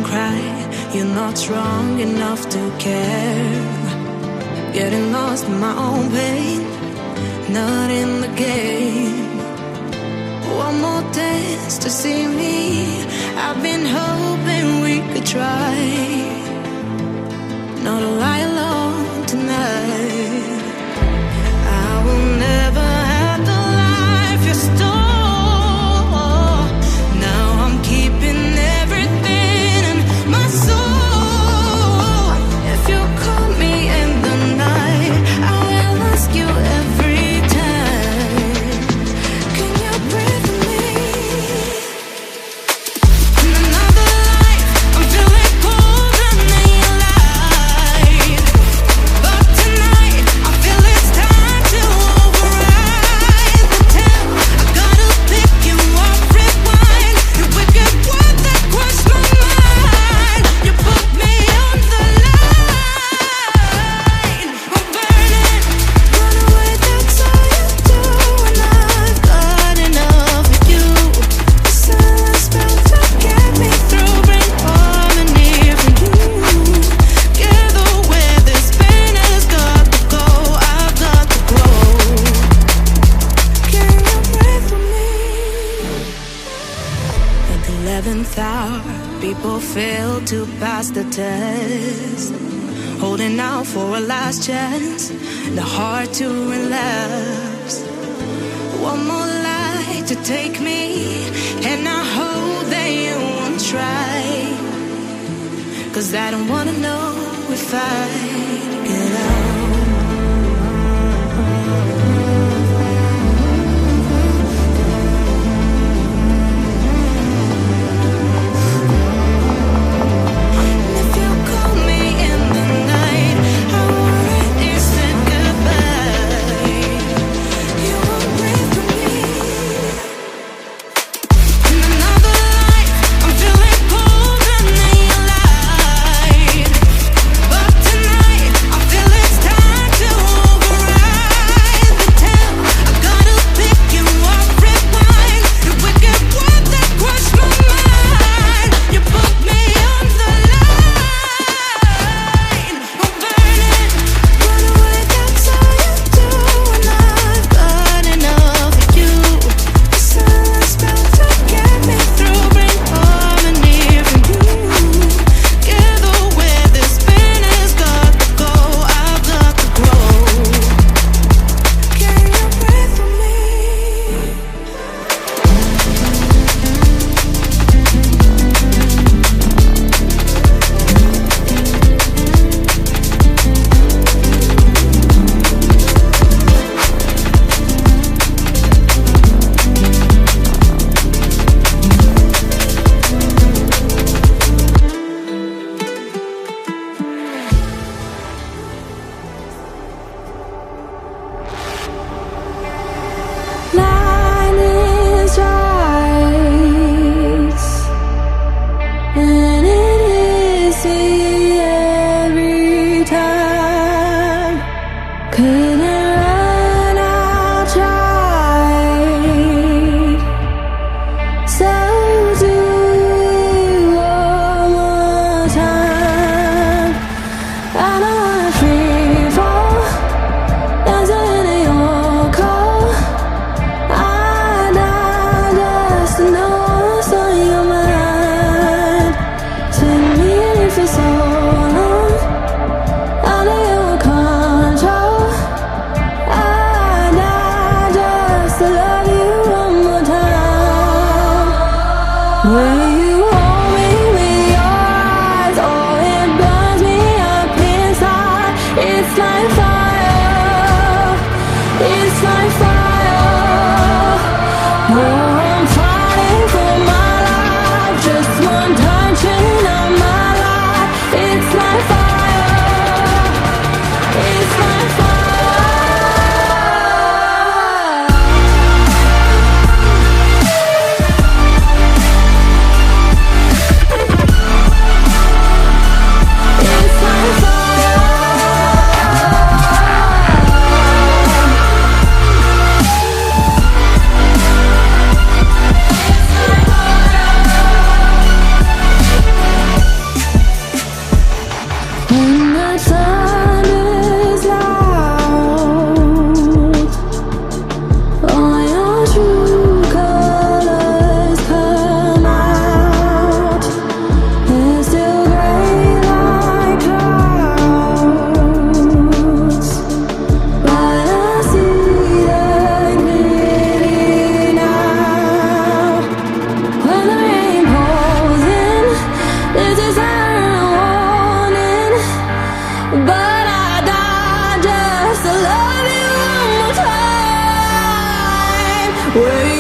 cry. You're not strong enough to care. Getting lost in my own pain, not in the game. One more dance to see me. I've been hoping we could try. Not a lie alone tonight. I will never have the life you stole. Now I'm keeping everything in my soul. If you call me in the night, I will ask you every time. Can you breathe with me? In another life, I'm feeling colder than you lied. But tonight, I feel it's time to override the temp. I gotta pick you up, rewind. Your wicked word that crushed my mind. You put me on the line. I'm burning, run away, that's all you do. And I've got enough of you. The silence spell to get me through, bring harmony for you. Together where this pain has got to go, I've got to grow. Can you breathe with me? At the 11th hour, people fail to pass the test. Holding out for a last chance, the heart to relapse. One more light to take me, and I hope that you won't try. 'Cause I don't wanna know if I get out. If you call me in the night, I already said goodbye. You won't breathe with me. In another life, I'm feeling colder than you lied. But tonight, I feel it's time to override the temp. I gotta pick you up, rewind. The wicked word that crushed my mind. You put me on the line. I'm burning, run away, that's all you do. And I've got enough of you. The silence spell to get me through, bring harmony for you. Together where this pain has got to go, I've got to grow. Can you breathe with me? Line is right, and it is me every time. Couldn't run out, tried. So do it one more time. I don't wanna free fall, dancing in your cold. I just know what's on your mind. Spin me in for so long, out of your control. I just love you one more time. When you hold me with your eyes, oh, it burns me up inside. It's like fire, it's like fire. Oh, I'm fighting for my life, just one touch of my life. It's like fire, it's like fire. Where